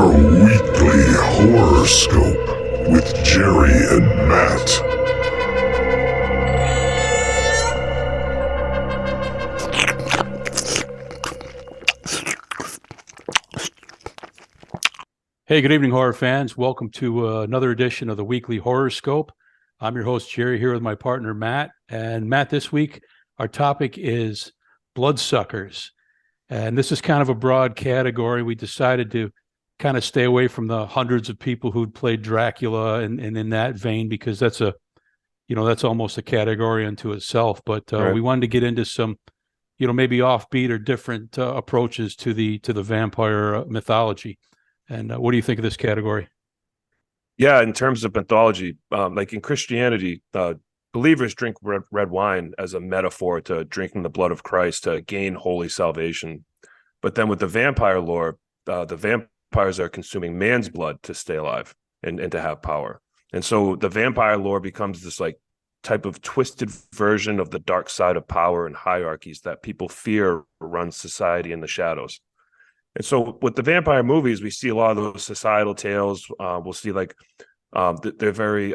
Your weekly horoscope with Jerry and Matt. Hey, good evening, horror fans. Welcome to another edition of the Weekly Horoscope. I'm your host, Jerry, here with my partner, Matt. And Matt, this week, our topic is Bloodsuckers. And this is kind of a broad category. We decided to kind of stay away from the hundreds of people who'd played Dracula and in that vein, because that's that's almost a category unto itself. But Right. we wanted to get into some, maybe offbeat or different approaches to the vampire mythology. And what do you think of this category? Yeah, in terms of mythology, like in Christianity, believers drink red wine as a metaphor to drinking the blood of Christ to gain holy salvation. But then with the vampire lore, the vampires are consuming man's blood to stay alive and to have power. And so the vampire lore becomes this like type of twisted version of the dark side of power and hierarchies that people fear runs society in the shadows. And so with the vampire movies, we see a lot of those societal tales. We'll see like they're very,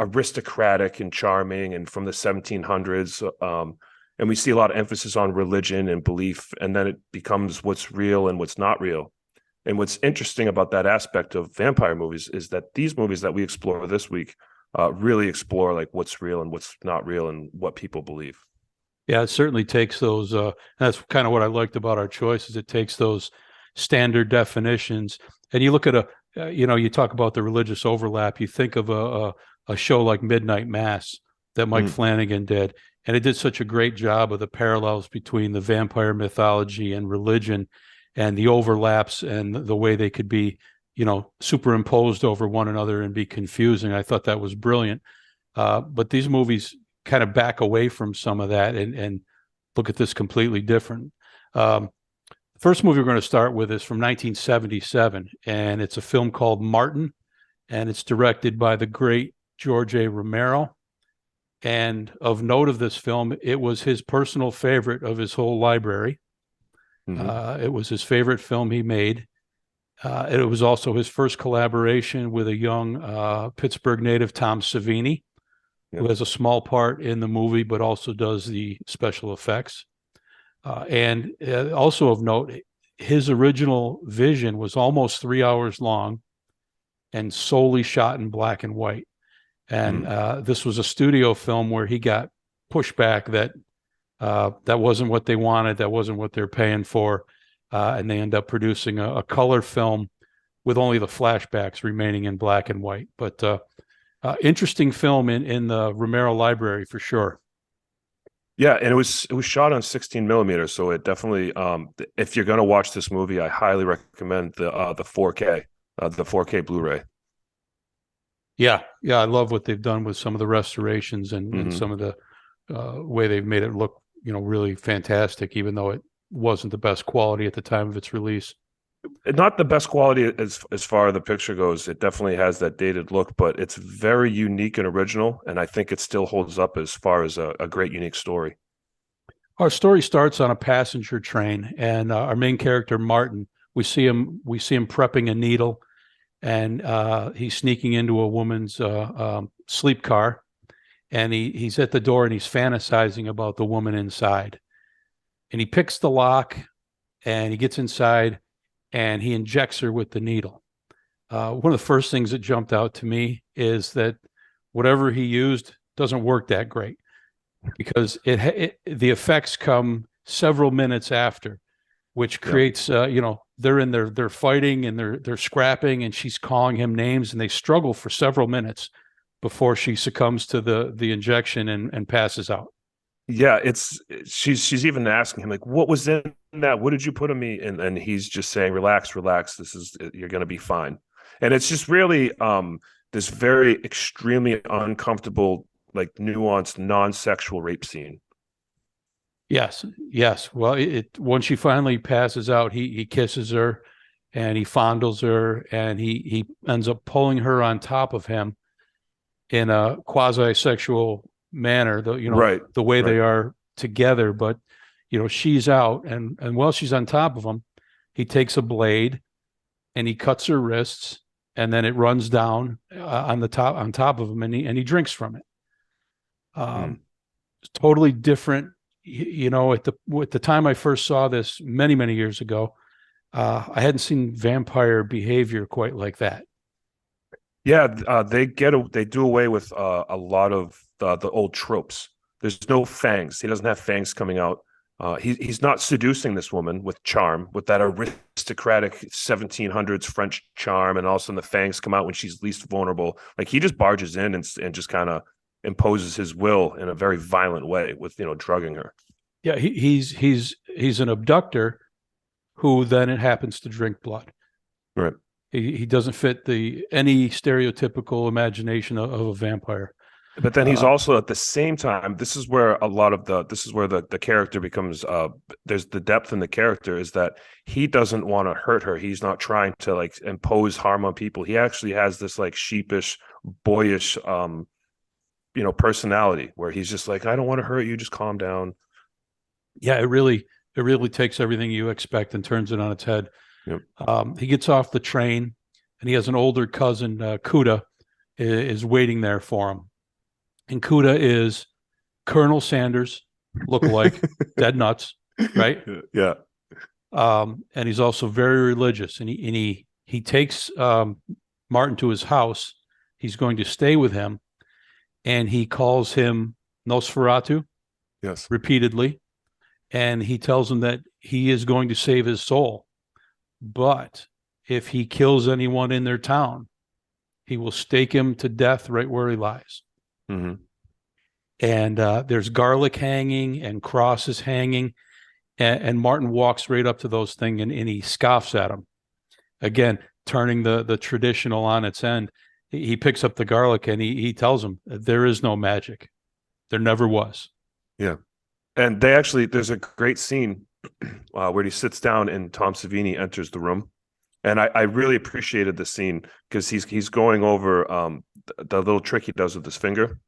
aristocratic and charming and from the 1700s. And we see a lot of emphasis on religion and belief. And then it becomes what's real and what's not real. And what's interesting about that aspect of vampire movies is that these movies that we explore this week really explore like what's real and what's not real and what people believe. Yeah, it certainly takes those. That's kind of what I liked about our choice, is it takes those standard definitions, and you look at you talk about the religious overlap. You think of a show like Midnight Mass that Mike Flanagan did, and it did such a great job of the parallels between the vampire mythology and religion, and the overlaps and the way they could be, superimposed over one another and be confusing. I thought that was brilliant. But these movies kind of back away from some of that and look at this completely different. First movie we're going to start with is from 1977, and it's a film called Martin, and it's directed by the great George A. Romero. And of note of this film, it was his personal favorite of his whole library. It was his favorite film he made. It was also his first collaboration with a young Pittsburgh native, Tom Savini, who has a small part in the movie, but also does the special effects. And also of note, his original vision was almost 3 hours long and solely shot in black and white. And this was a studio film where he got pushback that that wasn't what they wanted, that wasn't what they're paying for. And they end up producing a color film with only the flashbacks remaining in black and white. But interesting film in the Romero library for sure. Yeah, and it was shot on 16 millimeters, so it definitely if you're gonna watch this movie, I highly recommend the 4K, the 4K Blu-ray. Yeah, I love what they've done with some of the restorations and some of the way they've made it look, really fantastic, even though it wasn't the best quality at the time of its release. Not the best quality as far as the picture goes. It definitely has that dated look, but it's very unique and original, and I think it still holds up as far as a great unique story. Our story starts on a passenger train, and our main character Martin, we see him prepping a needle, and he's sneaking into a woman's sleep car, and he's at the door and he's fantasizing about the woman inside, and he picks the lock and he gets inside and he injects her with the needle. One of the first things that jumped out to me is that whatever he used doesn't work that great, because the effects come several minutes after, which creates they're fighting and they're scrapping, and she's calling him names, and they struggle for several minutes before she succumbs to the injection and passes out. Yeah, she's even asking him like, what was in that? What did you put in me? And he's just saying, relax. You're going to be fine. And it's just really this very extremely uncomfortable, like nuanced, non-sexual rape scene. Yes. Well, once she finally passes out, he kisses her and he fondles her, and he ends up pulling her on top of him in a quasi-sexual manner, the way they are together. But she's out, and while she's on top of him, he takes a blade and he cuts her wrists, and then it runs down on top of him, and he drinks from it. Totally different. At the time I first saw this many years ago, I hadn't seen vampire behavior quite like that. Yeah, they do away with a lot of the old tropes. There's no fangs. He doesn't have fangs coming out. He's not seducing this woman with charm, with that aristocratic 1700s French charm, and all of a sudden the fangs come out when she's least vulnerable. Like, he just barges in and just kind of imposes his will in a very violent way with drugging her. Yeah, he's an abductor who then it happens to drink blood. Right. He doesn't fit any stereotypical imagination of a vampire. But then he's also, at the same time, this is where the character becomes there's the depth in the character, is that he doesn't want to hurt her. He's not trying to like impose harm on people. He actually has this like sheepish, boyish personality where he's just like, I don't want to hurt you, just calm down. Yeah, it really takes everything you expect and turns it on its head. Yep. He gets off the train, and he has an older cousin, Kuda, is waiting there for him. And Kuda is Colonel Sanders lookalike, dead nuts, right? Yeah. And he's also very religious. And he takes Martin to his house. He's going to stay with him, and he calls him Nosferatu, yes, repeatedly. And he tells him that he is going to save his soul, but if he kills anyone in their town, he will stake him to death right where he lies. Mm-hmm. And there's garlic hanging and crosses hanging, and Martin walks right up to those things, and he scoffs at him. Again, turning the traditional on its end. He picks up the garlic, and he tells him there is no magic. There never was. Yeah. And there's a great scene where he sits down and Tom Savini enters the room. And I really appreciated the scene because he's going over the little trick he does with his finger,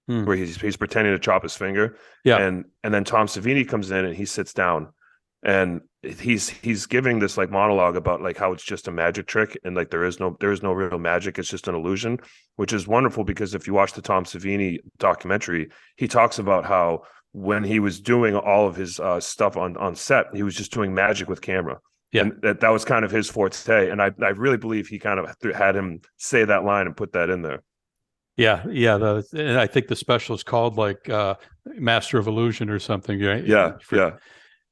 where he's pretending to chop his finger. Yeah. And then Tom Savini comes in and he sits down, and he's giving this like monologue about like how it's just a magic trick, and like there is no real magic. It's just an illusion, which is wonderful because if you watch the Tom Savini documentary, he talks about how when he was doing all of his stuff on set, he was just doing magic with camera. Yeah. And that was kind of his forte. And I really believe he kind of had him say that line and put that in there. Yeah. And I think the special is called like Master of Illusion or something, right? Yeah.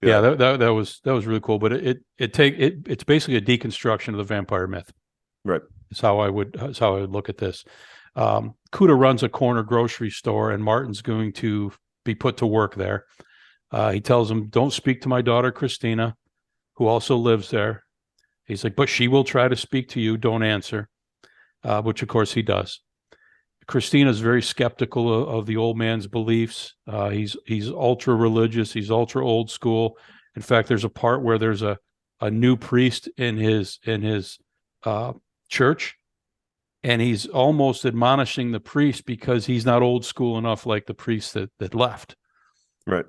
That was really cool. But it's basically a deconstruction of the vampire myth. Right. That's how I would look at this. Kuda runs a corner grocery store, and Martin's going to be put to work there. He tells him, don't speak to my daughter, Christina, who also lives there. He's like, but she will try to speak to you. Don't answer, which of course he does. Christina's very skeptical of the old man's beliefs. He's ultra religious. He's ultra old school. In fact, there's a part where there's a new priest in his church, and he's almost admonishing the priest because he's not old school enough like the priest that left. Right.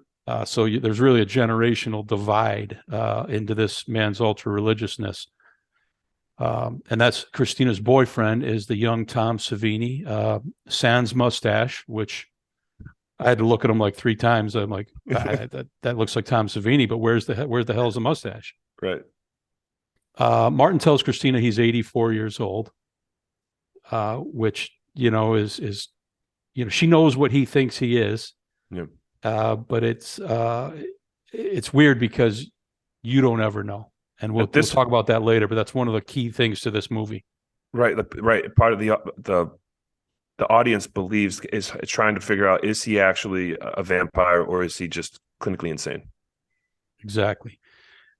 So there's really a generational divide into this man's ultra religiousness. And that's Christina's boyfriend is the young Tom Savini, sans mustache, which I had to look at him like 3 times. I'm like, that looks like Tom Savini, but where the hell is the mustache? Right. Martin tells Christina he's 84 years old, which, is she knows what he thinks he is. Yeah. But it's weird because you don't ever know. And we'll talk about that later, but that's one of the key things to this movie. Right. Right. Part of the audience believes is trying to figure out, is he actually a vampire or is he just clinically insane? Exactly.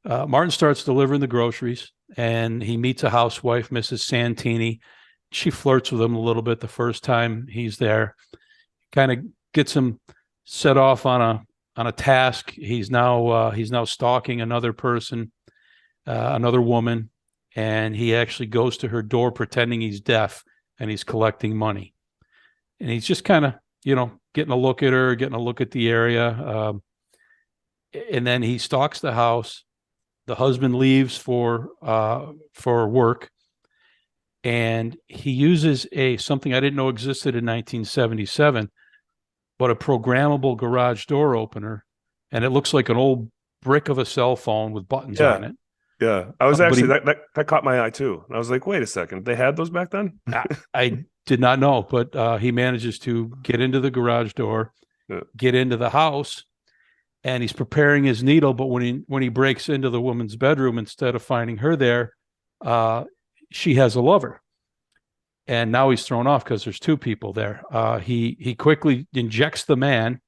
Martin starts delivering the groceries, and he meets a housewife, Mrs. Santini. She flirts with him a little bit the first time he's there. Kind of gets him set off on a task. He's now stalking another person, another woman, and he actually goes to her door pretending he's deaf, and he's collecting money. And he's just kind of, getting a look at her, getting a look at the area. And then he stalks the house, The husband leaves for work, and he uses something I didn't know existed in 1977, but a programmable garage door opener, and it looks like an old brick of a cell phone with buttons on Yeah. it. Yeah. I was But actually that caught my eye too. And I was like, wait a second, they had those back then? I did not know, but he manages to get into the garage door, Yeah. get into the house, and he's preparing his needle. But when he breaks into the woman's bedroom, instead of finding her there, she has a lover, and now he's thrown off because there's two people there. He quickly injects the man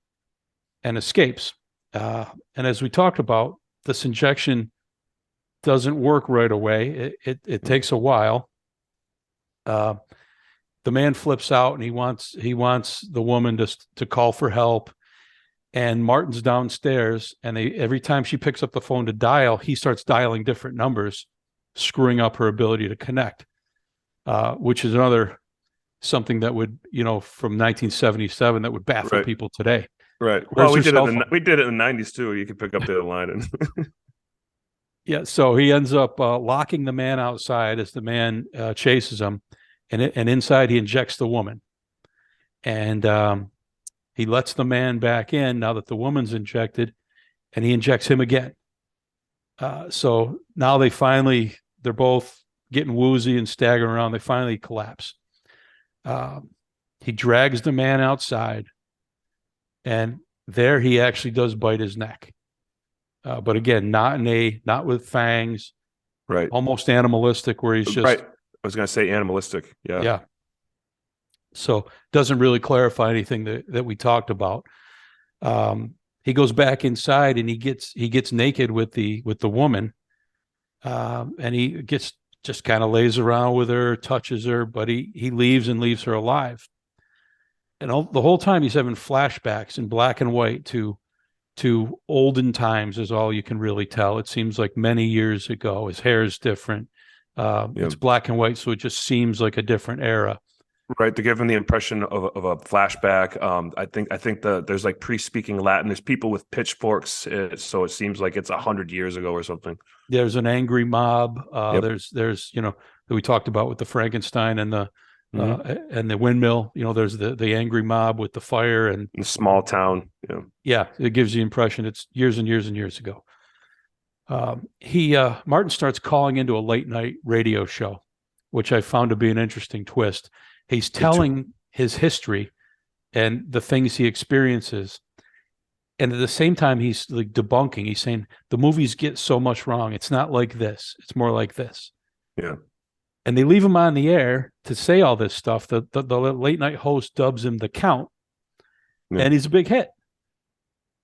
and escapes. And as we talked about, this injection doesn't work right away. It takes a while. The man flips out, and he wants the woman to call for help. And Martin's downstairs, and every time she picks up the phone to dial, he starts dialing different numbers, screwing up her ability to connect, which is another something that would, from 1977, that would baffle Right. people today. Right. Where's Well, her cell phone? we did it in the 90s too. You could pick up the other line and Yeah, so he ends up locking the man outside as the man chases him, and inside he injects the woman, and he lets the man back in now that the woman's injected, and he injects him again. So now they're both getting woozy and staggering around. They finally collapse. He drags the man outside, and there he actually does bite his neck. But again, not with fangs, right. almost animalistic, where he's just right. I was going to say animalistic. Yeah. yeah. So doesn't really clarify anything that we talked about. He goes back inside, and he gets naked with the woman, and he just kind of lays around with her, touches her, but he leaves her alive. And the whole time he's having flashbacks in black and white to olden times is all you can really tell. It seems like many years ago. His hair is different. It's black and white, so it just seems like a different era. Right, to give him the impression of a flashback. I think there's like pre-speaking Latin. There's people with pitchforks, so it seems like it's 100 years ago or something. There's an angry mob. Yep. There's that we talked about with the Frankenstein and the windmill. There's the angry mob with the fire and in a small town. Yeah, it gives the impression it's years and years and years ago. Martin starts calling into a late night radio show, which I found to be an interesting twist. He's telling his history and the things he experiences. And at the same time, he's like debunking. He's saying the movies get so much wrong. It's not like this. It's more like this. Yeah. And they leave him on the air to say all this stuff. The late night host dubs him the Count. Yeah. And he's a big hit.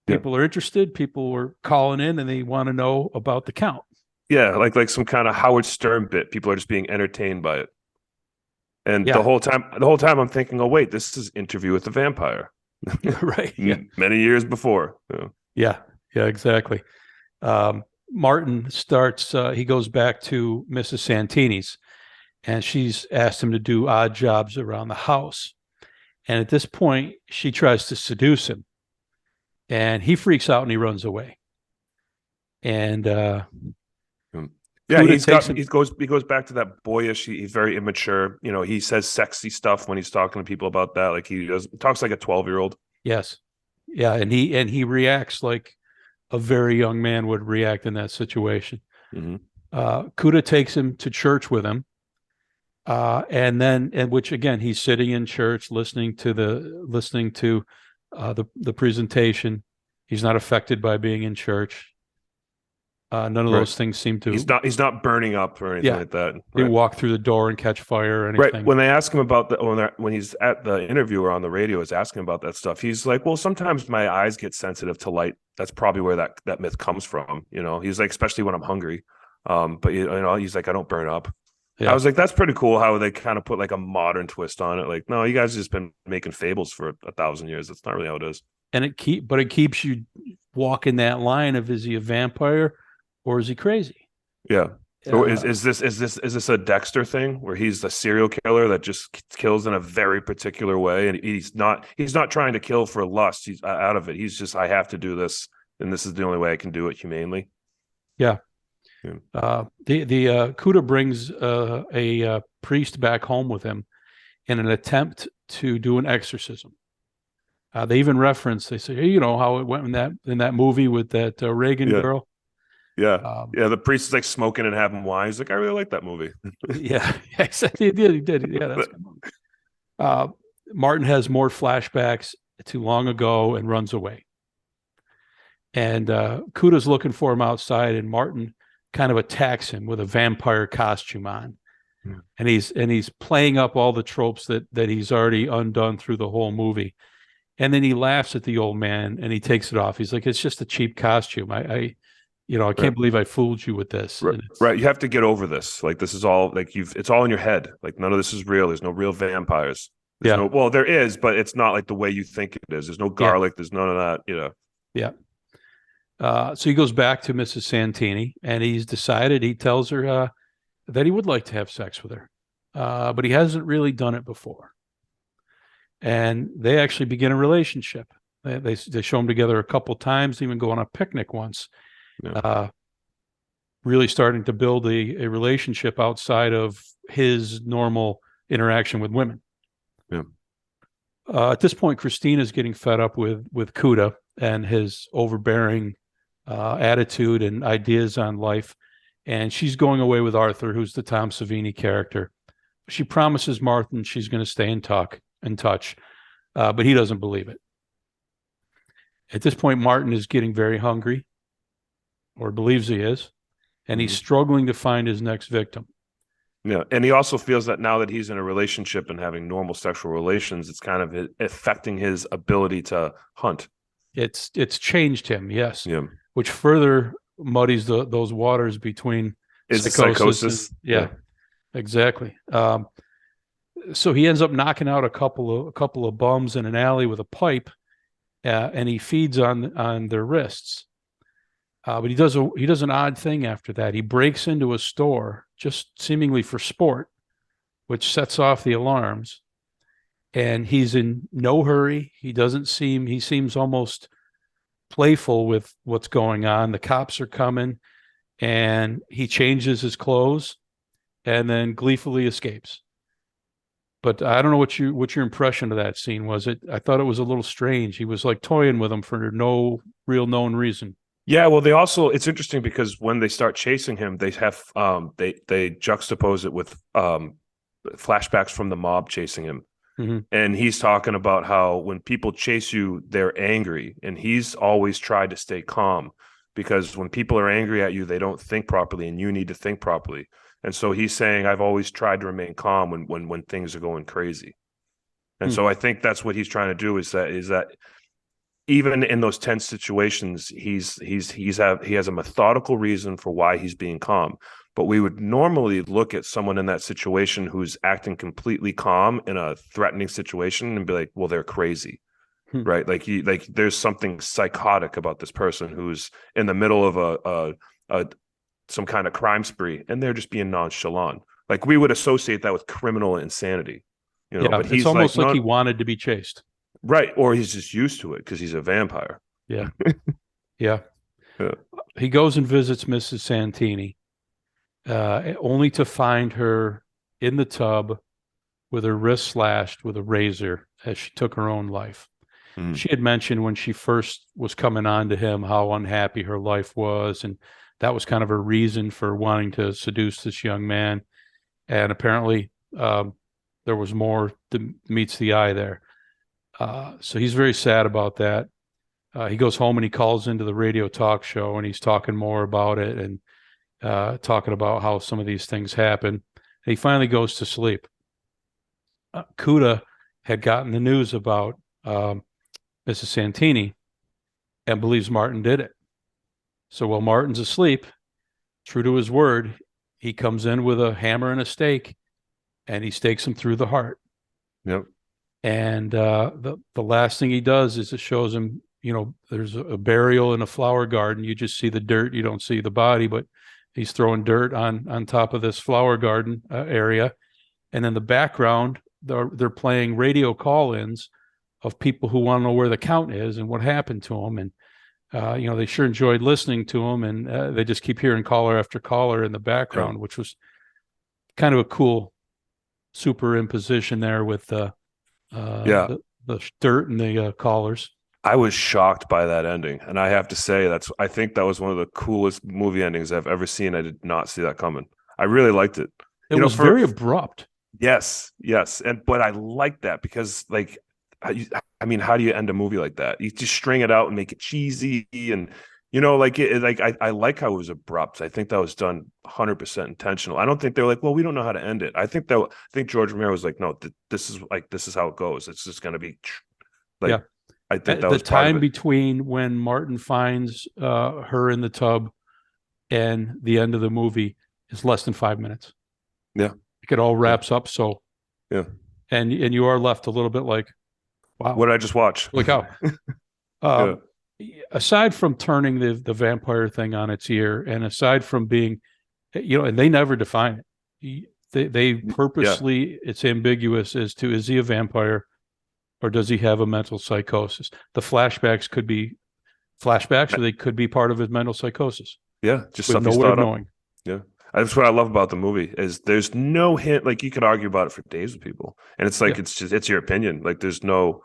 People are interested. People were calling in, and they want to know about the Count. Yeah, like some kind of Howard Stern bit. People are just being entertained by it. And the whole time I'm thinking, oh wait, this is Interview with the Vampire. Right. Yeah. Many years before. Yeah, exactly. Martin starts, he goes back to Mrs. Santini's, and she's asked him to do odd jobs around the house. And at this point, she tries to seduce him, and he freaks out and he runs away. And he goes back to that boyish. He's very immature. He says sexy stuff when he's talking to people about that. Like he talks like a 12-year-old. Yes, yeah, and he reacts like a very young man would react in that situation. Mm-hmm. Kuda takes him to church with him, and which again he's sitting in church listening to the presentation. He's not affected by being in church. None of those things seem to. He's not burning up or anything like that. He walk through the door and catch fire or anything. Right. When they ask him about when he's at the interview or on the radio is asking about that stuff, he's like, well, sometimes my eyes get sensitive to light. That's probably where that myth comes from. He's like, especially when I'm hungry. But he's like, I don't burn up. Yeah. I was like, that's pretty cool how they kind of put like a modern twist on it. Like, no, you guys have just been making fables for 1,000 years. That's not really how it is. And it keeps you walking that line of, is he a vampire or is he crazy? Yeah. So is this a Dexter thing where he's the serial killer that just kills in a very particular way, and he's not trying to kill for lust. He's out of it. He's just, I have to do this, and this is the only way I can do it humanely. Yeah. Kuda brings a priest back home with him in an attempt to do an exorcism. They even reference, they say, hey, you know how it went in that movie with that Reagan Yeah. girl. Yeah. Yeah. The priest is like smoking and having wine. He's like, I really like that movie. Yeah, exactly. He did. Yeah, that's a good movie. Martin has more flashbacks to long ago and runs away. And Kuda's looking for him outside, and Martin kind of attacks him with a vampire costume on. Yeah. And he's playing up all the tropes that he's already undone through the whole movie. And then he laughs at the old man and he takes it off. He's like, it's just a cheap costume. I can't believe I fooled you with this. Right. You have to get over this. Like, this is all like it's all in your head. Like, none of this is real. There's no real vampires. Well, there is, but it's not like the way you think it is. There's no garlic. There's none of that, Yeah. So he goes back to Mrs. Santini and he tells her that he would like to have sex with her. But he hasn't really done it before. And they actually begin a relationship. They show them together a couple times, even go on a picnic once. Yeah. Really starting to build a relationship outside of his normal interaction with women. Yeah. At this point, Christina's getting fed up with Kuda and his overbearing attitude and ideas on life. And she's going away with Arthur, who's the Tom Savini character. She promises Martin she's going to stay in touch, but he doesn't believe it. At this point, Martin is getting very hungry, or believes he is, and he's struggling to find his next victim. Yeah, and he also feels that now that he's in a relationship and having normal sexual relations, it's kind of affecting his ability to hunt. It's changed him, yes. Yeah. Which further muddies those waters between psychosis. Yeah, exactly. So he ends up knocking out a couple of bums in an alley with a pipe, and he feeds on their wrists. But he does an odd thing after that. He breaks into a store just seemingly for sport, which sets off the alarms. And he's in no hurry. He seems almost playful with what's going on. The cops are coming, and he changes his clothes and then gleefully escapes. But I don't know what your impression of that scene was. I thought it was a little strange. He was like toying with him for no real known reason. Yeah, well, it's interesting because when they start chasing him, they have they juxtapose it with flashbacks from the mob chasing him. Mm-hmm. And he's talking about how when people chase you, they're angry, and he's always tried to stay calm because when people are angry at you, they don't think properly, and you need to think properly. And so he's saying, I've always tried to remain calm when things are going crazy. And so I think that's what he's trying to do is that even in those tense situations, he has a methodical reason for why he's being calm. But we would normally look at someone in that situation who's acting completely calm in a threatening situation and be like, well, they're crazy. Right? Like there's something psychotic about this person who's in the middle of some kind of crime spree, and they're just being nonchalant. Like we would associate that with criminal insanity. Yeah, but it's almost like he wanted to be chased. Right. Or he's just used to it because he's a vampire. Yeah. Yeah. He goes and visits Mrs. Santini, only to find her in the tub with her wrist slashed with a razor as she took her own life. She had mentioned when she first was coming on to him how unhappy her life was, and that was kind of her reason for wanting to seduce this young man. And apparently there was more that meets the eye there. So he's very sad about that. He goes home and he calls into the radio talk show, and he's talking more about it and talking about how some of these things happen. And he finally goes to sleep. Kuda had gotten the news about Mrs. Santini and believes Martin did it. So while Martin's asleep, true to his word, he comes in with a hammer and a stake, and he stakes him through the heart. Yep. And the last thing he does is it shows him, there's a burial in a flower garden. You just see the dirt. You don't see the body, but he's throwing dirt on top of this flower garden area. And in the background, they're playing radio call-ins of people who want to know where the count is and what happened to him. And They sure enjoyed listening to him, and they just keep hearing caller after caller in the background, which was kind of a cool superimposition there with Yeah. the dirt and the callers. I was shocked by that ending, and I have to say I think that was one of the coolest movie endings I've ever seen. I did not see that coming. I really liked it. It was very abrupt. Yes, but I like that because, like, I mean, how do you end a movie like that? You just string it out and make it cheesy, and I like how it was abrupt. I think that was done 100% intentional. I don't think they were like, well, we don't know how to end it. I think George Romero was like, no, this is how it goes. It's just going to be like. Yeah. I think that the was part time of it. between when Martin finds her in the tub and the end of the movie is less than 5 minutes. Yeah, it all wraps up. So yeah, and you are left a little bit like, wow, what did I just watch? Look how. Aside from turning the vampire thing on its ear, and aside from being, and they never define it. They purposely, it's ambiguous as to, is he a vampire or does he have a mental psychosis? The flashbacks could be flashbacks, or they could be part of his mental psychosis. Yeah, just with stuff no he's way of thought up. knowing. Yeah, that's what I love about the movie is there's no hint. Like, you could argue about it for days with people, and it's like it's your opinion. Like, there's no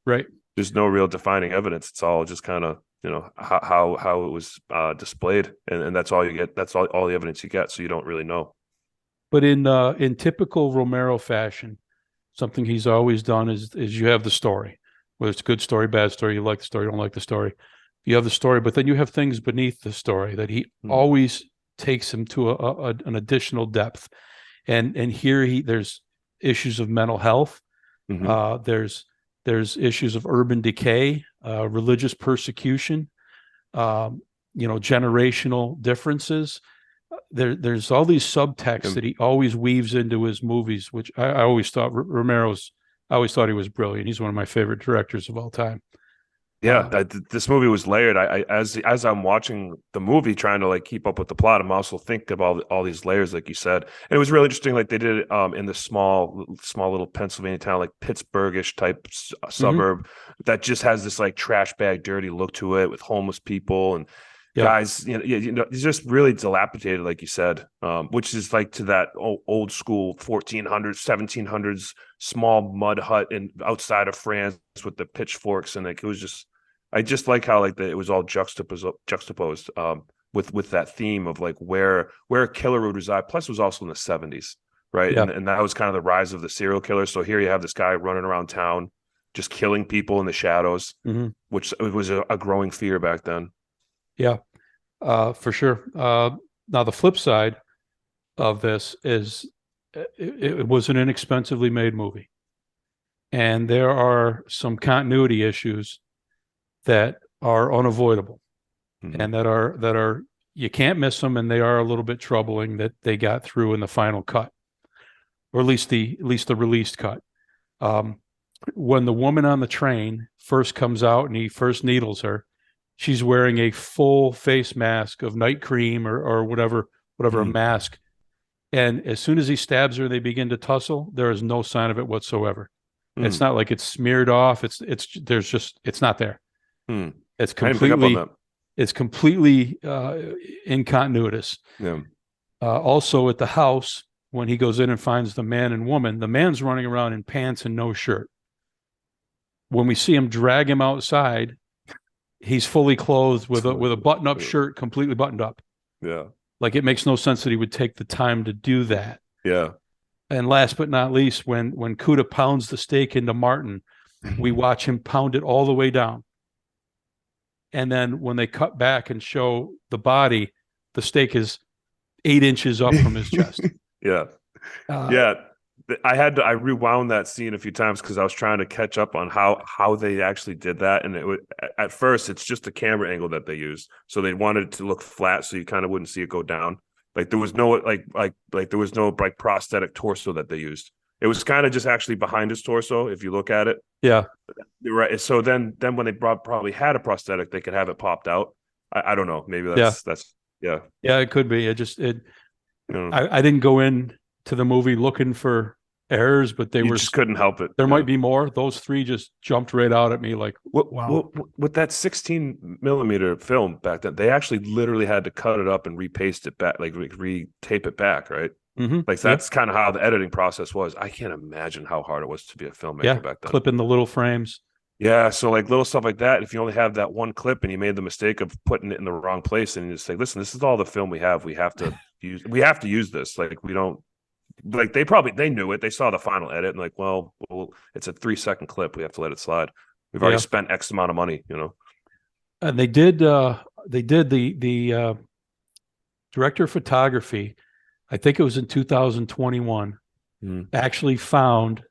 real defining evidence. It's all just kind of how it was displayed, and that's all you get. That's all the evidence you get. So you don't really know. But in typical Romero fashion, something he's always done is you have the story, whether it's a good story, bad story, you like the story, you don't like the story. You have the story, but then you have things beneath the story that he always takes him to an additional depth. And here there's issues of mental health. There's issues of urban decay, religious persecution, generational differences. There's all these subtexts that he always weaves into his movies, which I always thought I always thought he was brilliant. He's one of my favorite directors of all time. Yeah, this movie was layered. As I'm watching the movie, trying to like keep up with the plot, I'm also thinking about all these layers, like you said. And it was really interesting. Like, they did it in the small little Pennsylvania town, like Pittsburghish type suburb, that just has this like trash bag, dirty look to it with homeless people and guys. It's just really dilapidated, like you said, which is like to that old school 1400s, 1700s small mud hut outside of France with the pitchforks, and like it was just. I just like how it was all juxtaposed with that theme of like where a killer would reside. Plus, it was also in the 70s, right? Yeah. And that was kind of the rise of the serial killer. So here you have this guy running around town, just killing people in the shadows, which was a growing fear back then. Yeah, for sure. Now the flip side of this is it was an inexpensively made movie, and there are some continuity issues that are unavoidable, and that are you can't miss them, and they are a little bit troubling that they got through in the final cut, or at least the released cut. When the woman on the train first comes out and he first needles her, she's wearing a full face mask of night cream or whatever a mask, and as soon as he stabs her, they begin to tussle. There is no sign of it whatsoever. It's not like it's smeared off. It's not there. It's completely incongruous. Yeah. Also at the house, when he goes in and finds the man and woman, the man's running around in pants and no shirt. When we see him drag him outside, he's fully clothed with a button-up shirt, completely buttoned up. Yeah. Like, it makes no sense that he would take the time to do that. Yeah. And last but not least, when Kuda pounds the steak into Martin, we watch him pound it all the way down. And then when they cut back and show the body, the steak is 8 inches up from his chest. Yeah. I rewound that scene a few times because I was trying to catch up on how they actually did that. And at first, it's just a camera angle that they used. So they wanted it to look flat, so you kind of wouldn't see it go down. Like, there was no there was no prosthetic torso that they used. It was kind of just actually behind his torso, if you look at it. Yeah. Right. So then when they probably had a prosthetic, they could have it popped out. I don't know. Maybe that's. Yeah, it could be. I didn't go in to the movie looking for errors, but they You were just couldn't help it. there might be more. Those three just jumped right out at me like, wow. With that 16 millimeter film back then, they actually literally had to cut it up and repaste it back, like re-tape it back, right? Mm-hmm. Like that's kind of how the editing process was. I can't imagine how hard it was to be a filmmaker back then. Clipping the little frames. Yeah, so like little stuff like that. If you only have that one clip and you made the mistake of putting it in the wrong place, and you just say, "Listen, this is all the film we have. We have to use this. Like we don't like they knew it. They saw the final edit and like, well, it's a 3-second clip. We have to let it slide. We've already spent X amount of money, you know." And they did the director of photography, I think it was in 2021, actually found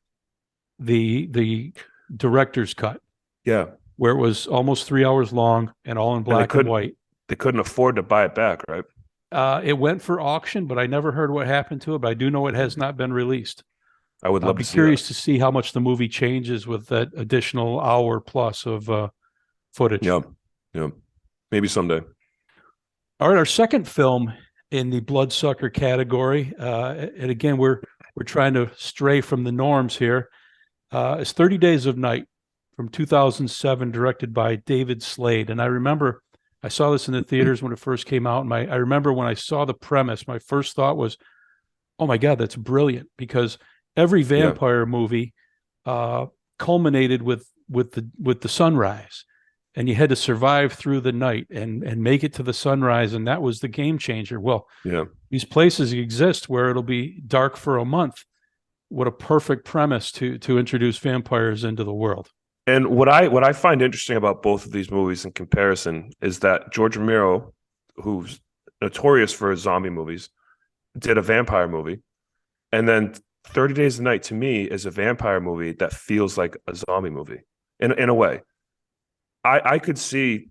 the director's cut. Yeah. Where it was almost 3 hours long and all in black and white. They couldn't afford to buy it back, right? It went for auction, but I never heard what happened to it. But I do know it has not been released. I would love to see curious to see how much the movie changes with that additional hour plus of footage. Yeah. Maybe someday. All right, our second film in the Bloodsucker category, and again, we're trying to stray from the norms here, is 30 Days of Night from 2007, directed by David Slade. And I remember I saw this in the theaters when it first came out. And I remember when I saw the premise, my first thought was, oh my God, that's brilliant, because every vampire movie culminated with the sunrise, and you had to survive through the night and make it to the sunrise, and that was the game changer. Well, these places exist where it'll be dark for a month. What a perfect premise to introduce vampires into the world. And what I find interesting about both of these movies in comparison is that George Romero, who's notorious for his zombie movies, did a vampire movie, and then 30 Days of Night to me is a vampire movie that feels like a zombie movie in a way. I could see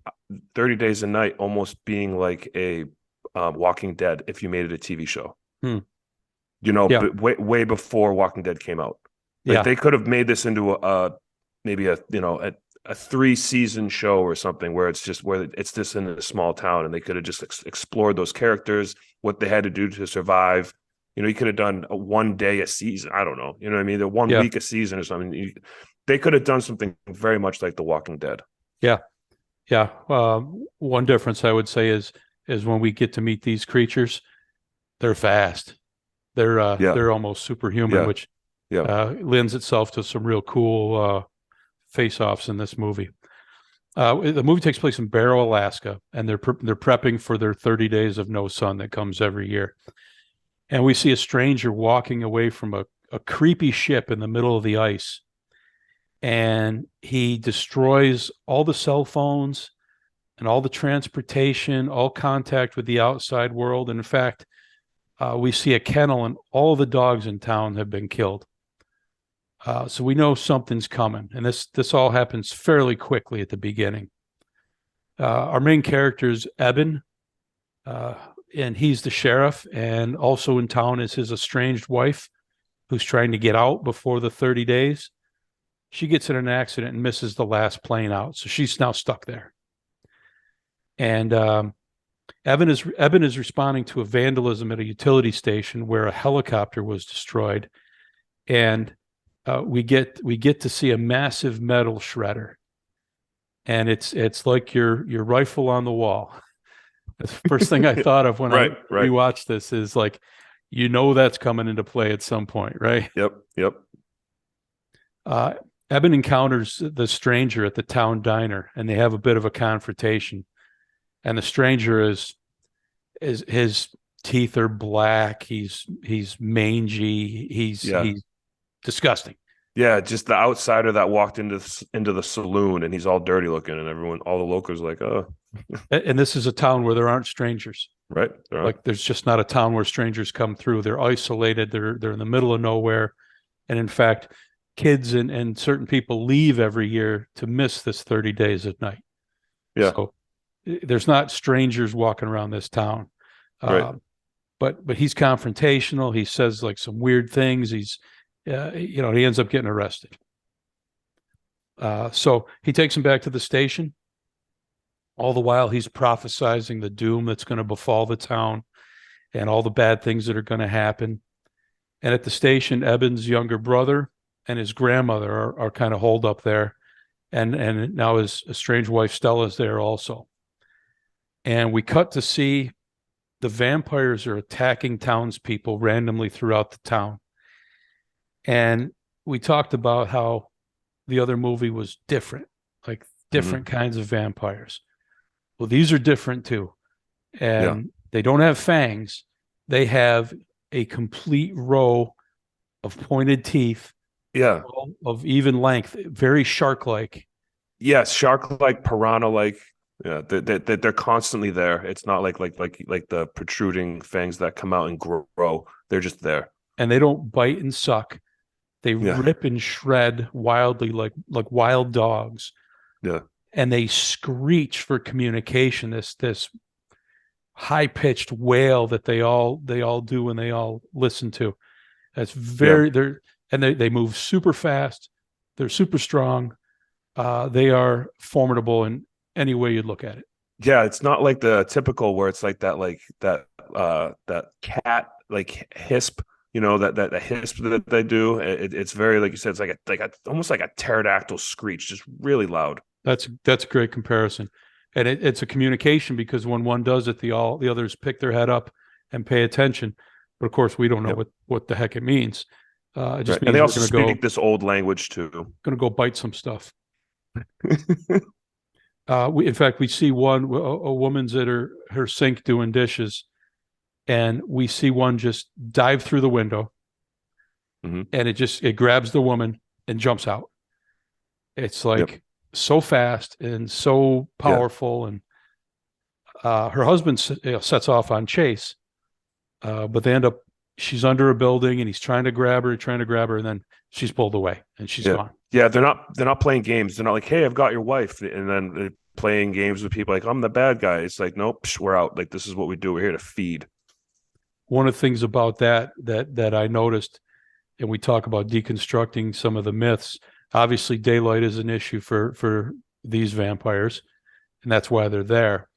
30 Days of Night almost being like a Walking Dead if you made it a TV show. You know, but way before Walking Dead came out. Like they could have made this into maybe a 3-season show or something where it's just in a small town, and they could have just explored those characters, what they had to do to survive. You know, you could have done one day a season. I don't know. You know what I mean? 1 week a season or something. They could have done something very much like The Walking Dead. Yeah. One difference I would say is when we get to meet these creatures, they're fast. They're almost superhuman, which lends itself to some real cool face-offs in this movie. The movie takes place in Barrow, Alaska, and they're prepping for their 30 days of no sun that comes every year. And we see a stranger walking away from a creepy ship in the middle of the ice. And he destroys all the cell phones and all the transportation, all contact with the outside world. And in fact, we see a kennel, and all the dogs in town have been killed. So we know something's coming. And this all happens fairly quickly at the beginning. Our main character is Eben, and he's the sheriff. And also in town is his estranged wife, who's trying to get out before the 30 days. She gets in an accident and misses the last plane out, so she's now stuck there. And Eben is responding to a vandalism at a utility station where a helicopter was destroyed, and we get to see a massive metal shredder, and it's like your rifle on the wall. The first thing I thought of when I rewatched this is like, that's coming into play at some point, right? Yep. Eben encounters the stranger at the town diner, and they have a bit of a confrontation. And the stranger is his teeth are black. He's mangy. He's disgusting. Yeah, just the outsider that walked into the saloon, and he's all dirty looking, and all the locals are like, oh. And this is a town where there aren't strangers. Right. Like there's just not a town where strangers come through. They're isolated. They're in the middle of nowhere. And in fact, kids and certain people leave every year to miss this 30 days at night. Yeah. So there's not strangers walking around this town. Right. But he's confrontational. He says like some weird things. He's, he ends up getting arrested. So he takes him back to the station. All the while he's prophesizing the doom that's going to befall the town and all the bad things that are going to happen. And at the station, Eben's younger brother and his grandmother are kind of holed up there. And now his estranged wife Stella's there also. And we cut to see the vampires are attacking townspeople randomly throughout the town. And we talked about how the other movie was different, like different kinds of vampires. Well, these are different too. And they don't have fangs. They have a complete row of pointed teeth. Yeah. Of even length, very shark-like. Yes, shark-like, piranha-like. Yeah, they're constantly there. It's not like the protruding fangs that come out and grow. They're just there. And they don't bite and suck. They rip and shred wildly like wild dogs. Yeah. And they screech for communication. This high-pitched wail that they all do and they all listen to. That's very they move super fast. They're super strong. They are formidable in any way you look at it. Yeah, it's not like the typical where it's like that that cat like hisp, that hisp that they do. It's very, like you said, it's like a almost like a pterodactyl screech, just really loud. That's a great comparison. And it's a communication, because when one does it, the others pick their head up and pay attention. But of course, we don't know what the heck it means. It just means and they also speak this old language too. Going to go bite some stuff. In fact, we see a woman's at her sink doing dishes, and we see one just dive through the window, and it grabs the woman and jumps out. It's like so fast and so powerful, and her husband sets off on chase, but they end up. She's under a building, and he's trying to grab her, and then she's pulled away, and she's gone. Yeah, they're not playing games. They're not like, hey, I've got your wife, and then they're playing games with people like, I'm the bad guy. It's like, nope, we're out. Like, this is what we do. We're here to feed. One of the things about that I noticed, and we talk about deconstructing some of the myths. Obviously, daylight is an issue for these vampires, and that's why they're there.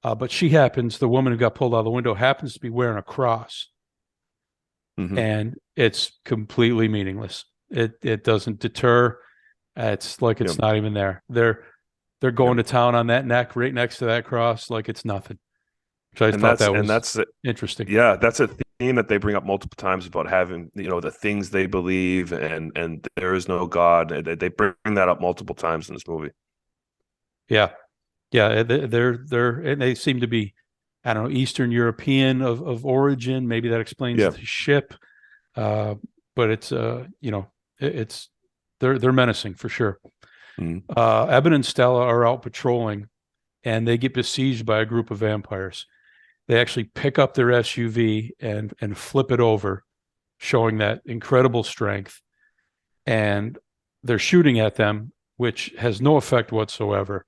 But the woman who got pulled out of the window, happens to be wearing a cross. And it's completely meaningless. It doesn't deter. It's like it's not even there. They're going to town on that neck, right next to that cross, like it's nothing. Which I thought that was interesting. Yeah, that's a theme that they bring up multiple times about having, the things they believe, and there is no God. They bring that up multiple times in this movie. Yeah, and they seem to be, I don't know, Eastern European of origin. Maybe that explains the ship. But it's they're menacing for sure. Eben and Stella are out patrolling, and they get besieged by a group of vampires. They actually pick up their SUV and flip it over, showing that incredible strength. And they're shooting at them, which has no effect whatsoever.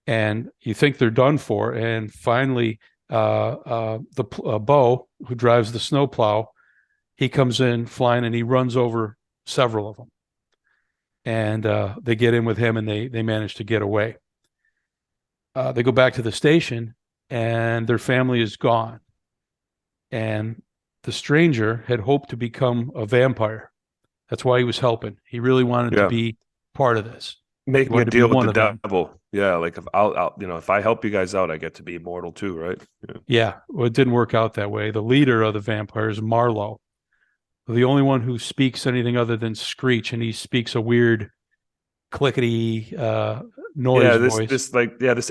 And you think they're done for. And finally, Bo, who drives the snowplow, he comes in flying, and he runs over several of them. And they get in with him, and they manage to get away. They go back to the station, and their family is gone. And the stranger had hoped to become a vampire. That's why he was helping. He really wanted to be part of this. Making a deal with the devil. Yeah, like if if I help you guys out, I get to be immortal too, right? Yeah. Well, it didn't work out that way. The leader of the vampires, Marlowe, the only one who speaks anything other than screech, and he speaks a weird clickety noise voice. This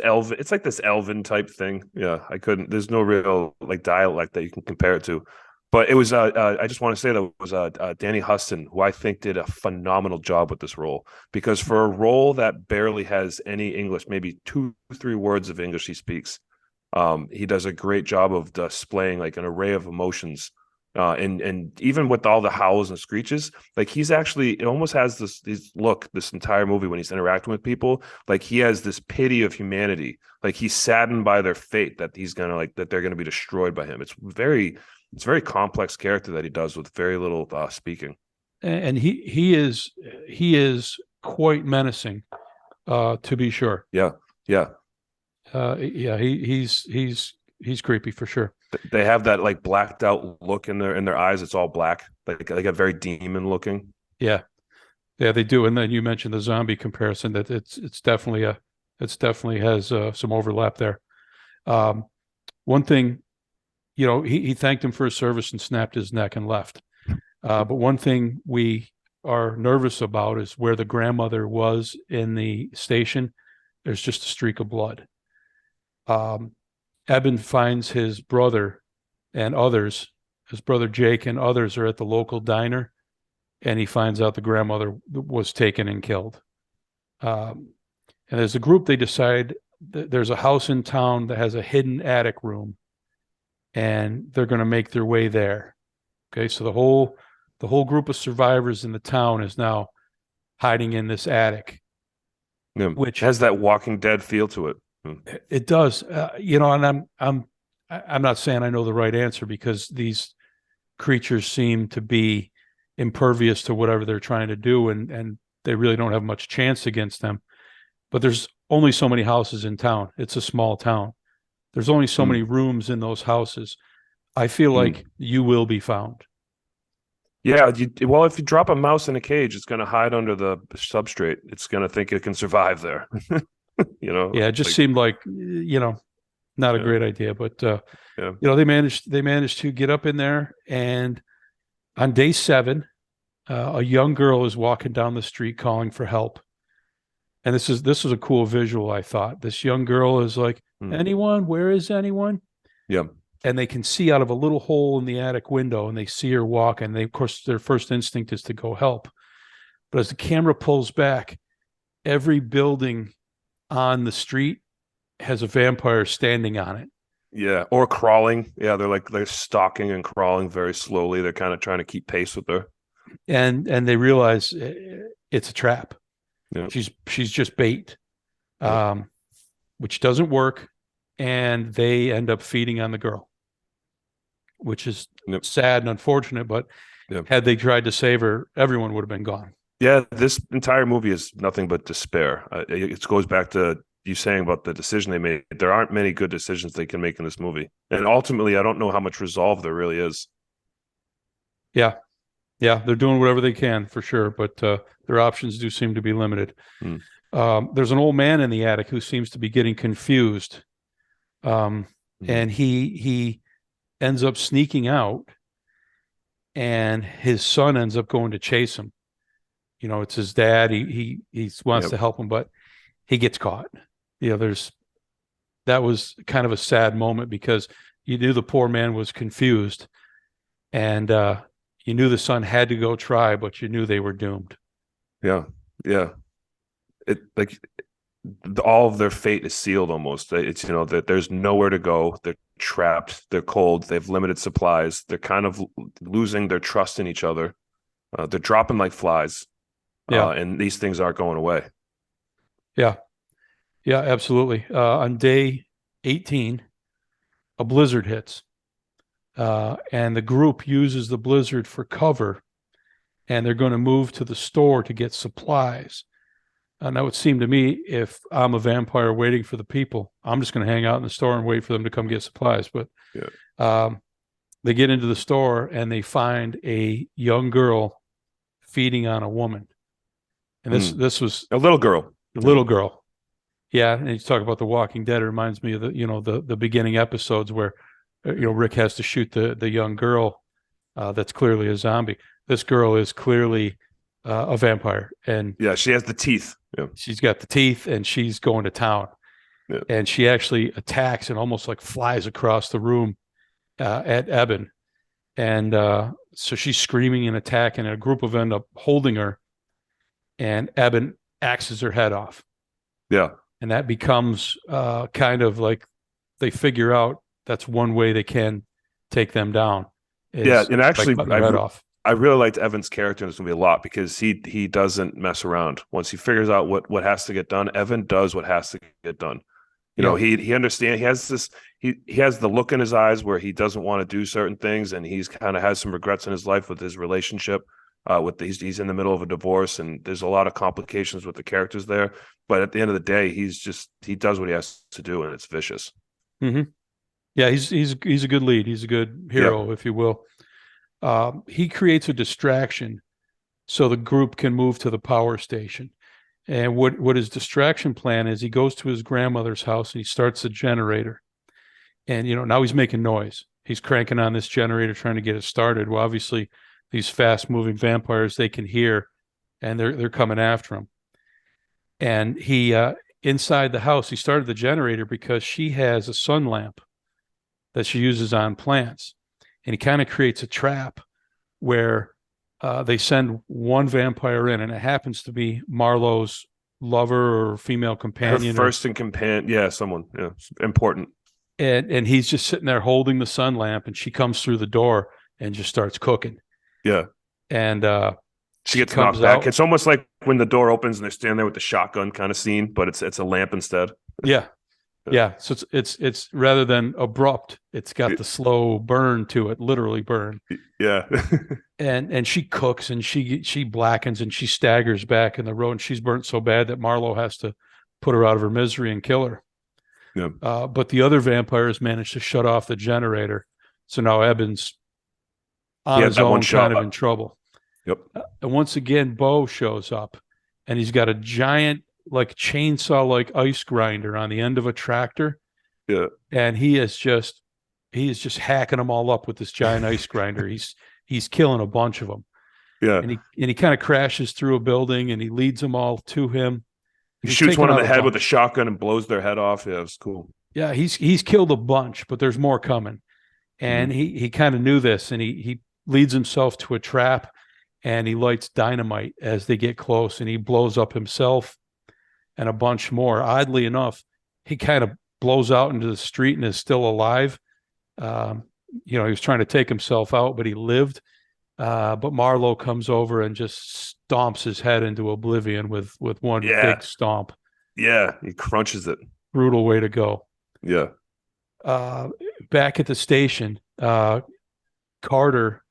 elven. It's like this elven type thing. Yeah, I couldn't. There's no real dialect that you can compare it to. But it was. I just want to say that it was Danny Huston, who I think did a phenomenal job with this role, because for a role that barely has any English, maybe 2-3 words of English he speaks, he does a great job of displaying like an array of emotions. And even with all the howls and screeches, like he's actually, it almost has this look this entire movie when he's interacting with people, like he has this pity of humanity, like he's saddened by their fate, that he's gonna that they're gonna be destroyed by him. It's very complex character that he does with very little speaking. And he is quite menacing, to be sure. He's He's creepy for sure. They have that like blacked out look in their eyes. It's all black, like a very demon looking. Yeah, yeah, they do. And then you mentioned the zombie comparison. That it's definitely has some overlap there. Um, One thing, he thanked him for his service and snapped his neck and left. But one thing we are nervous about is where the grandmother was in the station. There's just a streak of blood. Eben finds his brother and others, his brother Jake and others are at the local diner, and he finds out the grandmother was taken and killed. And as a group, they decide that there's a house in town that has a hidden attic room, and they're going to make their way there. Okay, so the whole group of survivors in the town is now hiding in this attic, Yeah, which has that Walking Dead feel to it. it does. And I'm not saying I know the right answer, because these creatures seem to be impervious to whatever they're trying to do, and they really don't have much chance against them. But there's only so many houses in town. It's a small town. There's only so many rooms in those houses. I feel like you will be found. Yeah, well, if you drop a mouse in a cage, it's going to hide under the substrate. It's going to think it can survive there. Yeah, it just seemed like not a great idea. But yeah. they managed to get up in there, and on day 7, a young girl is walking down the street calling for help. And this is a cool visual, I thought. This young girl is like, anyone? Where is anyone? Yeah. And they can see out of a little hole in the attic window, and they see her walk, and of course, their first instinct is to go help. But as the camera pulls back, every building on the street has a vampire standing on it. Yeah, or crawling. Yeah, they're stalking and crawling very slowly. They're kind of trying to keep pace with her. And they realize it's a trap. Yeah. She's just bait, which doesn't work, and they end up feeding on the girl, which is sad and unfortunate. But had they tried to save her, everyone would have been gone. Yeah, this entire movie is nothing but despair. It goes back to you saying about the decision they made. There aren't many good decisions they can make in this movie, and ultimately, I don't know how much resolve there really is. Yeah, they're doing whatever they can for sure, but their options do seem to be limited. There's an old man in the attic who seems to be getting confused, and he ends up sneaking out, and his son ends up going to chase him. It's his dad. He wants to help him, but he gets caught. That was kind of a sad moment, because you knew the poor man was confused, and you knew the son had to go try, but you knew they were doomed. Yeah. All of their fate is sealed almost. It's that there's nowhere to go. They're trapped. They're cold. They've limited supplies. They're kind of losing their trust in each other. They're dropping like flies. And these things aren't going away. Yeah, absolutely. On day 18, a blizzard hits, and the group uses the blizzard for cover, and they're going to move to the store to get supplies. And that would seem to me, if I'm a vampire waiting for the people, I'm just going to hang out in the store and wait for them to come get supplies. But they get into the store, and they find a young girl feeding on a woman. And this was a little girl. Yeah, and you talk about The Walking Dead. It reminds me of the beginning episodes where Rick has to shoot the young girl that's clearly a zombie. This girl is clearly a vampire, and she has the teeth. Yeah, she's got the teeth, and she's going to town. Yeah. And she actually attacks and almost like flies across the room at Eben, and so she's screaming and attacking, and a group of end up holding her. And Eben axes her head off. Yeah. And that becomes kind of like they figure out that's one way they can take them down. And actually, I really liked Evan's character in this movie a lot, because he doesn't mess around. Once he figures out what has to get done, Evan does what has to get done. He understands. He has this. He has the look in his eyes where he doesn't want to do certain things, and he's kind of has some regrets in his life with his relationship. He's in the middle of a divorce, and there's a lot of complications with the characters there. But at the end of the day, he does what he has to do, and it's vicious. Mm-hmm. Yeah, he's a good lead. He's a good hero, if you will. He creates a distraction so the group can move to the power station. And what his distraction plan is, he goes to his grandmother's house and he starts a generator. And now he's making noise. He's cranking on this generator trying to get it started. Well, obviously, these fast-moving vampires, they can hear, and they're coming after him. And he inside the house, he started the generator because she has a sun lamp that she uses on plants. And he kind of creates a trap where they send one vampire in, and it happens to be Marlowe's lover or female companion. Her first and companion. Yeah, someone. Yeah, important. And he's just sitting there holding the sun lamp, and she comes through the door and just starts cooking. Yeah. And she gets knocked back. It's almost like when the door opens and they're standing there with the shotgun kind of scene, but it's a lamp instead. Yeah. Yeah. So it's rather than abrupt, it's got the slow burn to it, literally burn. Yeah. and she cooks and she blackens and she staggers back in the road, and she's burnt so bad that Marlowe has to put her out of her misery and kill her. Yeah. But the other vampires managed to shut off the generator. So now Eben's on his own, kind of in trouble. Yep. And once again, Bo shows up, and he's got a giant, like chainsaw, like ice grinder on the end of a tractor. Yeah. And he is just hacking them all up with this giant ice grinder. He's killing a bunch of them. Yeah. And he kind of crashes through a building, and he leads them all to him. He shoots one in the head with a shotgun and blows their head off. Yeah, it was cool. Yeah, he's killed a bunch, but there's more coming. And he kind of knew this, and he leads himself to a trap, and he lights dynamite as they get close, and he blows up himself and a bunch more. Oddly enough, he kind of blows out into the street and is still alive. He was trying to take himself out, but he lived. But Marlowe comes over and just stomps his head into oblivion with one big stomp. Yeah, he crunches it. Brutal way to go. Yeah. Back at the station, Carter,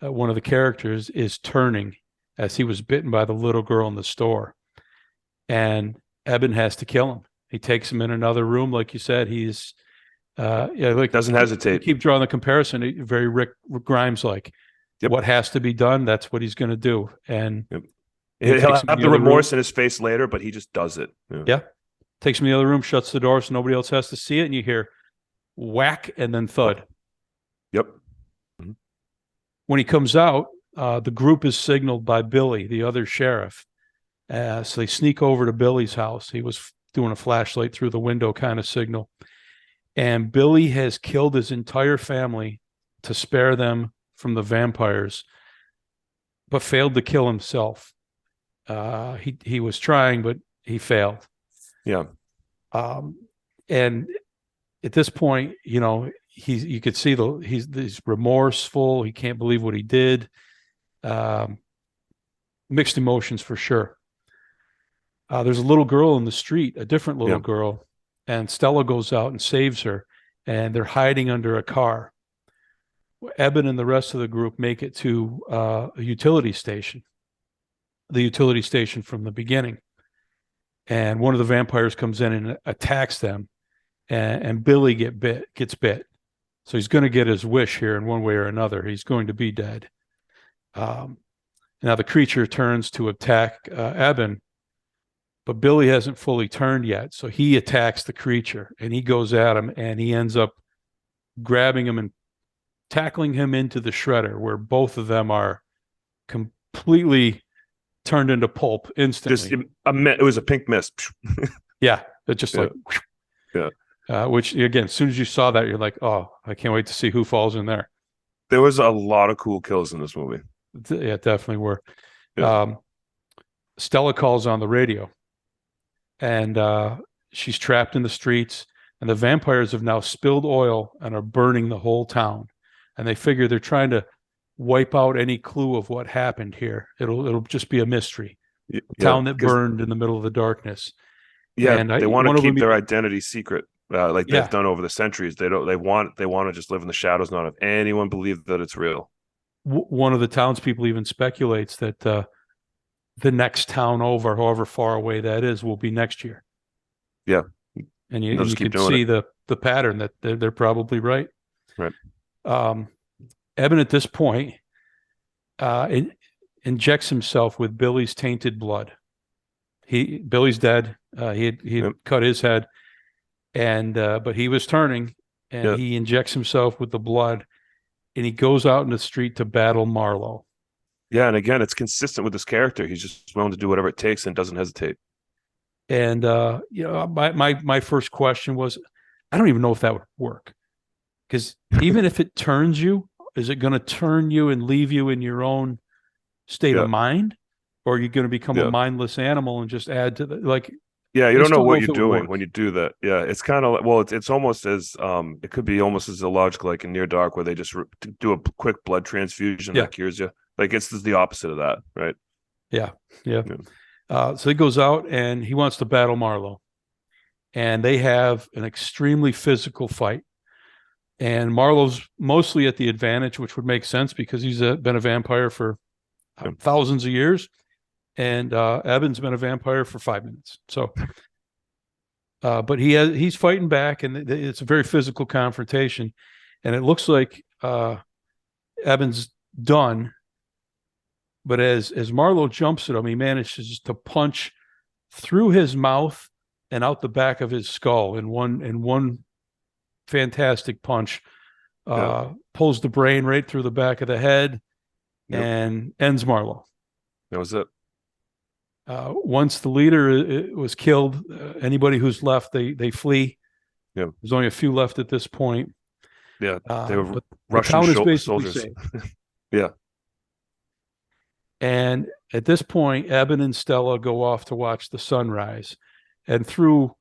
one of the characters, is turning as he was bitten by the little girl in the store. And Eben has to kill him. He takes him in another room, like you said. He's doesn't hesitate. Keep drawing the comparison, very Rick Grimes like. Yep. What has to be done, that's what he's going to do. And he'll have the remorse in his face later, but he just does it. Yeah. Takes him in the other room, shuts the door so nobody else has to see it, and you hear whack and then thud. Yep. Mm-hmm. When he comes out, the group is signaled by Billy, the other sheriff. So they sneak over to Billy's house. He was doing a flashlight through the window kind of signal. And Billy has killed his entire family to spare them from the vampires, but failed to kill himself. He was trying, but he failed. Yeah. And at this point, you could see he's remorseful. He can't believe what he did. Mixed emotions for sure. There's a little girl in the street, a different little girl, and Stella goes out and saves her, and they're hiding under a car. Eben and the rest of the group make it to a utility station, the utility station from the beginning. And one of the vampires comes in and attacks them, and Billy gets bit. So he's going to get his wish here in one way or another. He's going to be dead. Now the creature turns to attack Eben, but Billy hasn't fully turned yet. So he attacks the creature, and he goes at him, and he ends up grabbing him and tackling him into the shredder, where both of them are completely turned into pulp instantly. It was a pink mist. Yeah, it just which again, as soon as you saw that, you're like, oh, I can't wait to see who falls in there. There was a lot of cool kills in this movie. Yeah, definitely were. Yeah. Stella calls on the radio, and she's trapped in the streets, and the vampires have now spilled oil and are burning the whole town. And they figure they're trying to wipe out any clue of what happened here. It'll just be a mystery. A town that burned in the middle of the darkness. Yeah, and they want to keep their identity secret, like they've done over the centuries. They want to just live in the shadows, not have anyone believe that it's real. One of the townspeople even speculates that the next town over, however far away that is, will be next year. Yeah, and you can see the the pattern that they're probably right. Right. Eben at this point injects himself with Billy's tainted blood. Billy's dead. He had cut his head, and but he was turning, and he injects himself with the blood, and he goes out in the street to battle Marlowe. Yeah, and again, it's consistent with this character. He's just willing to do whatever it takes and doesn't hesitate. And my first question was, I don't even know if that would work, because even if it turns you, is it going to turn you and leave you in your own state of mind, or are you going to become a mindless animal and just add to the like? Yeah, you don't know what you're doing when you do that. Yeah, it's kind of like, well, it's almost as it could be almost as illogical, like in Near Dark, where they just do a quick blood transfusion that cures you. Like it's the opposite of that, right? Yeah. So he goes out and he wants to battle Marlowe, and they have an extremely physical fight. And Marlowe's mostly at the advantage, which would make sense because he's been a vampire for thousands of years, and Eben's been a vampire for 5 minutes. So, but he's fighting back, and it's a very physical confrontation, and it looks like Eben's done. But as Marlowe jumps at him, he manages to punch through his mouth and out the back of his skull in one fantastic punch. Pulls the brain right through the back of the head and ends Marlowe. That was it. Once the leader was killed, anybody who's left, they flee. Yeah. There's only a few left at this point. Yeah, they were Russian soldiers. Yeah. And at this point, Eben and Stella go off to watch the sunrise. And through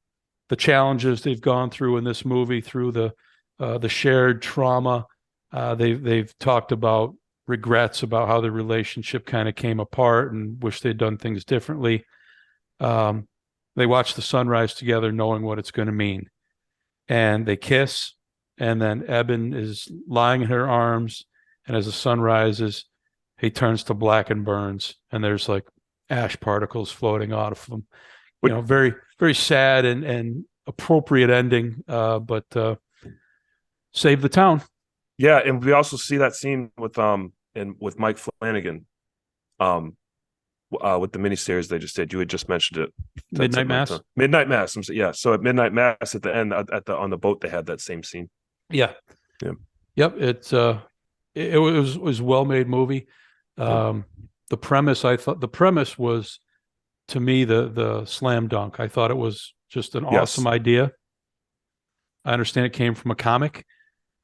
the challenges they've gone through in this movie, through the shared trauma, they've talked about regrets about how the relationship kind of came apart and wish they'd done things differently. They watch the sunrise together, knowing what it's going to mean. And they kiss, and then Eben is lying in her arms, and as the sun rises, he turns to black and burns, and there's like ash particles floating out of him. Very, very sad and appropriate ending, but save the town. Yeah, and we also see that scene with Mike Flanagan, with the miniseries they just did. You had just mentioned it. Midnight Mass. Midnight Mass. Yeah. So at Midnight Mass at the end, on the boat, they had that same scene. Yeah. Yep. It was well-made movie. The premise, I thought the premise was, to me, the slam dunk. I thought it was just an awesome idea. I understand it came from a comic.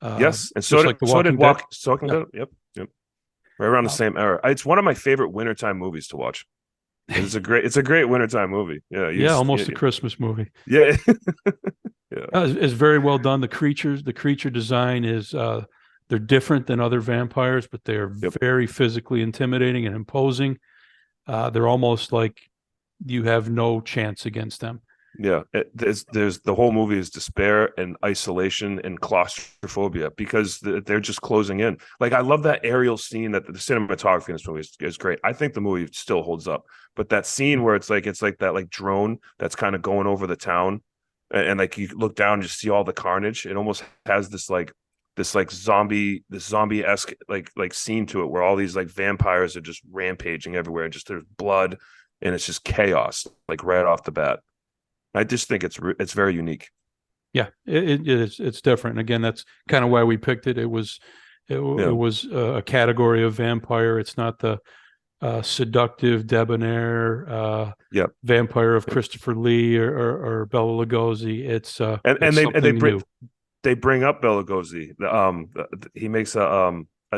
Yes, and so did Walking Dead. Yep. Right around the same era. It's one of my favorite wintertime movies to watch. It's a great wintertime movie. Yeah, almost a Christmas movie. Yeah, it's very well done. The creature design is they're different than other vampires, but they're very physically intimidating and imposing. They're almost like you have no chance against them. Yeah, there's the whole movie is despair and isolation and claustrophobia because they're just closing in. Like, I love that aerial scene. That the cinematography in this movie is great. I think the movie still holds up, but that scene where it's like that like drone that's kind of going over the town, and like you look down and just see all the carnage. It almost has this zombie-esque like scene to it, where all these like vampires are just rampaging everywhere, and just there's blood, and it's just chaos like right off the bat. I just think it's very unique. Yeah, it is. It's different. And again, that's kind of why we picked it. It was a category of vampire. It's not the seductive, debonair vampire of Christopher Lee or Bela Lugosi. It's they bring up Bela Lugosi. He makes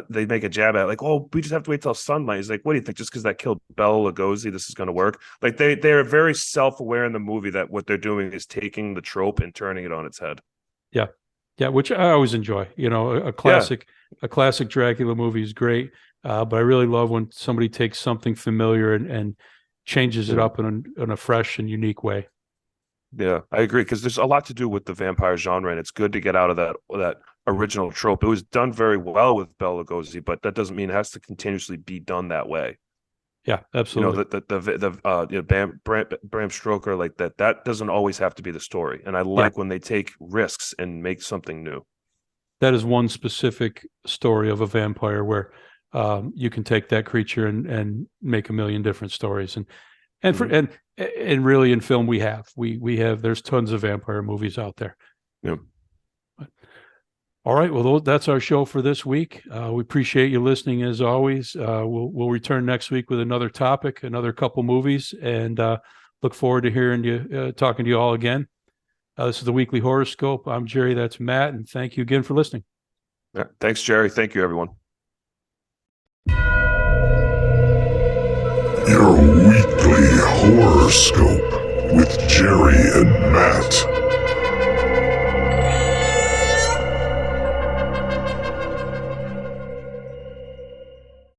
they make a jab at it, like, oh, we just have to wait till sunlight. He's like, what do you think? Just because that killed Bela Lugosi, this is going to work? Like they're very self-aware in the movie that what they're doing is taking the trope and turning it on its head. Yeah, which I always enjoy. A classic Dracula movie is great, but I really love when somebody takes something familiar and changes it up in a fresh and unique way. Yeah, I agree, because there's a lot to do with the vampire genre, and it's good to get out of that original trope. It was done very well with Bela Lugosi, but that doesn't mean it has to continuously be done that way. Yeah, You know, absolutely. Bram Stoker, like that doesn't always have to be the story. And I like when they take risks and make something new. That is one specific story of a vampire where you can take that creature and make a million different stories. And really in film we have there's tons of vampire movies out there. Yeah. All right, well that's our show for this week. We appreciate you listening as always. We'll return next week with another topic, another couple movies, and look forward to hearing you talking to you all again. This is the Weekly Horoscope. I'm Jerry, that's Matt, and thank you again for listening. Yeah. Thanks, Jerry. Thank you, everyone. Your Weekly Horoscope with Jerry and Matt.